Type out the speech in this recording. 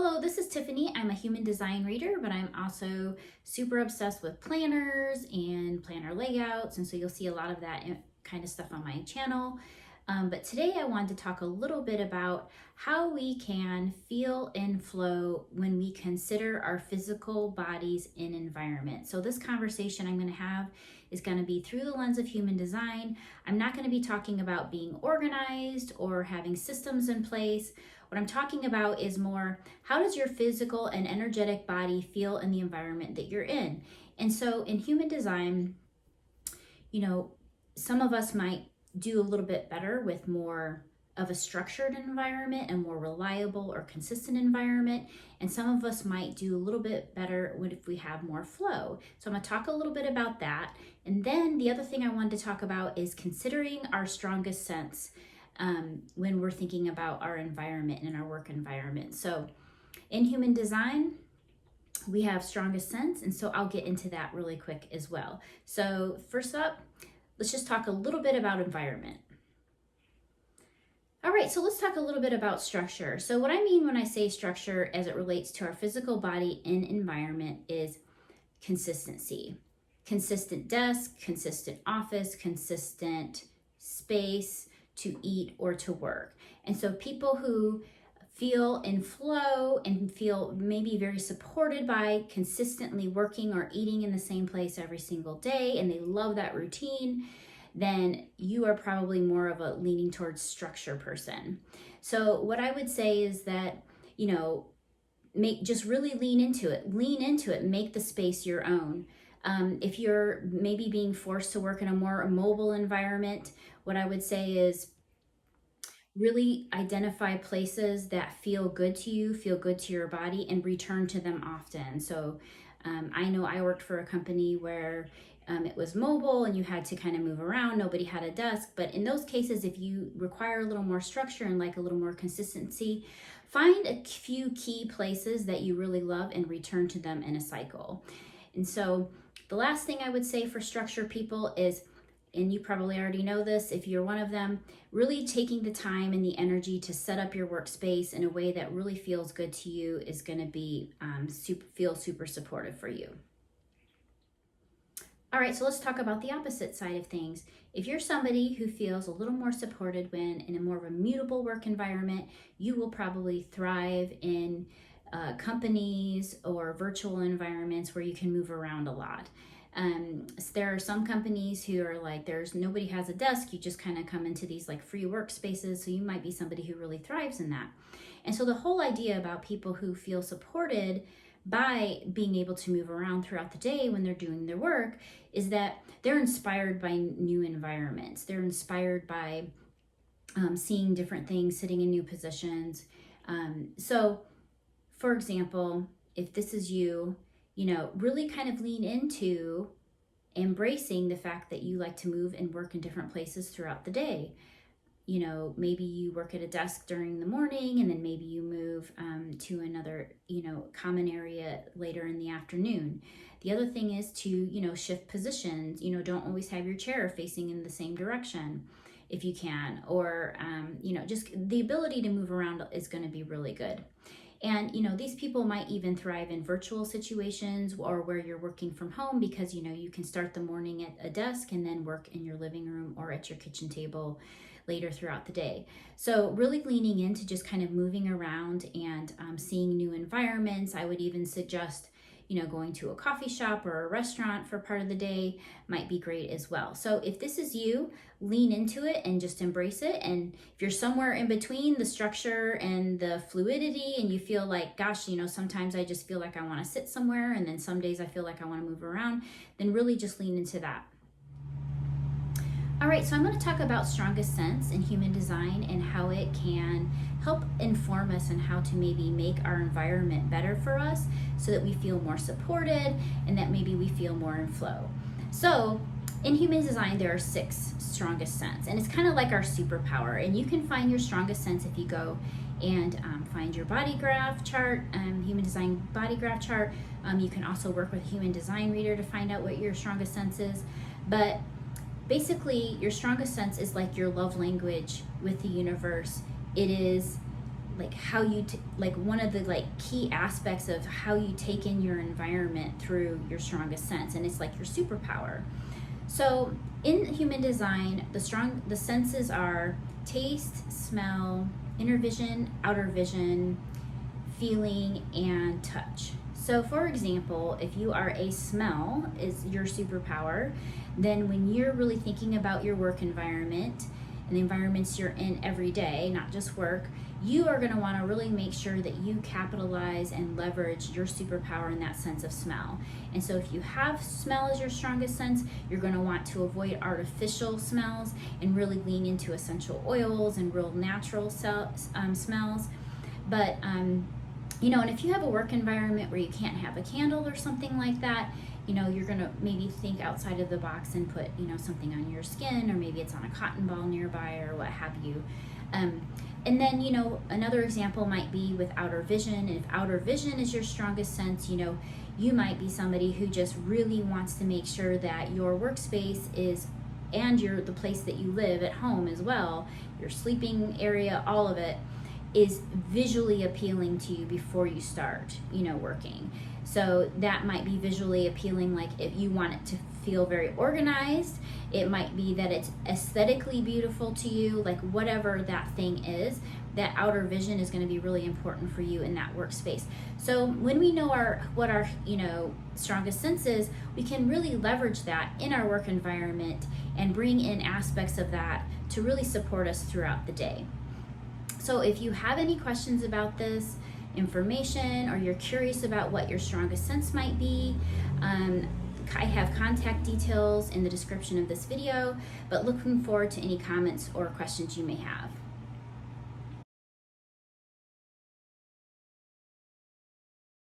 Hello, this is Tiffany. I'm a human design reader, but I'm also super obsessed with planners and planner layouts. And so you'll see a lot of that kind of stuff on my channel. But today I wanted to talk a little bit about how we can feel and flow when we consider our physical bodies in environment. So this conversation I'm going to have is going to be through the lens of human design. I'm not going to be talking about being organized or having systems in place. What I'm talking about is more, how does your physical and energetic body feel in the environment that you're in? And so in human design, some of us might do a little bit better with more of a structured environment and more reliable or consistent environment. And some of us might do a little bit better if we have more flow. So I'm going to talk a little bit about that. And then the other thing I wanted to talk about is considering our strongest sense when we're thinking about our environment and our work environment. So in human design, we have strongest sense, and so I'll get into that really quick as well. So first up, let's just talk a little bit about environment. All right, so let's talk a little bit about structure. So what I mean when I say structure as it relates to our physical body and environment is consistency. Consistent desk, consistent office, consistent space to eat or to work. And so people who feel in flow and feel maybe very supported by consistently working or eating in the same place every single day, and they love that routine, then you are probably more of a leaning towards structure person. So what I would say is that, just really lean into it, make the space your own. If you're maybe being forced to work in a more mobile environment, what I would say is really identify places that feel good to you, feel good to your body, and return to them often. So I know I worked for a company where it was mobile and you had to kind of move around. Nobody had a desk. But in those cases, if you require a little more structure and like a little more consistency, find a few key places that you really love and return to them in a cycle. And so the last thing I would say for structure people is, and you probably already know this if you're one of them, really taking the time and the energy to set up your workspace in a way that really feels good to you is going to be feel super supportive for you. All right, so let's talk about the opposite side of things. If you're somebody who feels a little more supported when in a more of a mutable work environment, you will probably thrive in companies or virtual environments where you can move around a lot. So there are some companies who are like, nobody has a desk, you just kind of come into these like free workspaces, so you might be somebody who really thrives in that. And so the whole idea about people who feel supported by being able to move around throughout the day when they're doing their work is that they're inspired by new environments. They're inspired by seeing different things, sitting in new positions. So for example, if this is you, really kind of lean into embracing the fact that you like to move and work in different places throughout the day. Maybe you work at a desk during the morning and then maybe you move to another, common area later in the afternoon. The other thing is to, shift positions. Don't always have your chair facing in the same direction if you can, or, just the ability to move around is going to be really good. And, these people might even thrive in virtual situations or where you're working from home because, you can start the morning at a desk and then work in your living room or at your kitchen table later throughout the day. So really leaning into just kind of moving around and seeing new environments. I would even suggest going to a coffee shop or a restaurant for part of the day might be great as well. So if this is you, lean into it and just embrace it. And if you're somewhere in between the structure and the fluidity and you feel like, gosh, sometimes I just feel like I want to sit somewhere and then some days I feel like I want to move around, then really just lean into that. All right, so I'm going to talk about strongest sense in human design and how it can help inform us on how to maybe make our environment better for us so that we feel more supported and that maybe we feel more in flow. So in human design, there are 6 strongest sense, and it's kind of like our superpower. And you can find your strongest sense if you go and find your body graph chart, human design body graph chart. You can also work with a human design reader to find out what your strongest sense is. But basically, your strongest sense is like your love language with the universe. It is like how you like one of the like key aspects of how you take in your environment through your strongest sense, and it's like your superpower. So in human design, the senses are taste, smell, inner vision, outer vision, feeling, and touch. So for example, if you are a smell is your superpower, then when you're really thinking about your work environment and the environments you're in every day, not just work, you are going to want to really make sure that you capitalize and leverage your superpower in that sense of smell. And so if you have smell as your strongest sense, you're going to want to avoid artificial smells and really lean into essential oils and real natural smells. But you know, and if you have a work environment where you can't have a candle or something like that, you know, you're gonna maybe think outside of the box and put, you know, something on your skin, or maybe it's on a cotton ball nearby or what have you. And then, you know, another example might be with outer vision. If outer vision is your strongest sense, you know, you might be somebody who just really wants to make sure that your workspace is, and the place that you live at home as well, your sleeping area, all of it, is visually appealing to you before you start, you know, working. So that might be visually appealing, like if you want it to feel very organized, it might be that it's aesthetically beautiful to you, like whatever that thing is, that outer vision is going to be really important for you in that workspace. So when we know what our, you know, strongest sense is, we can really leverage that in our work environment and bring in aspects of that to really support us throughout the day. So if you have any questions about this information, or you're curious about what your strongest sense might be, I have contact details in the description of this video, but looking forward to any comments or questions you may have.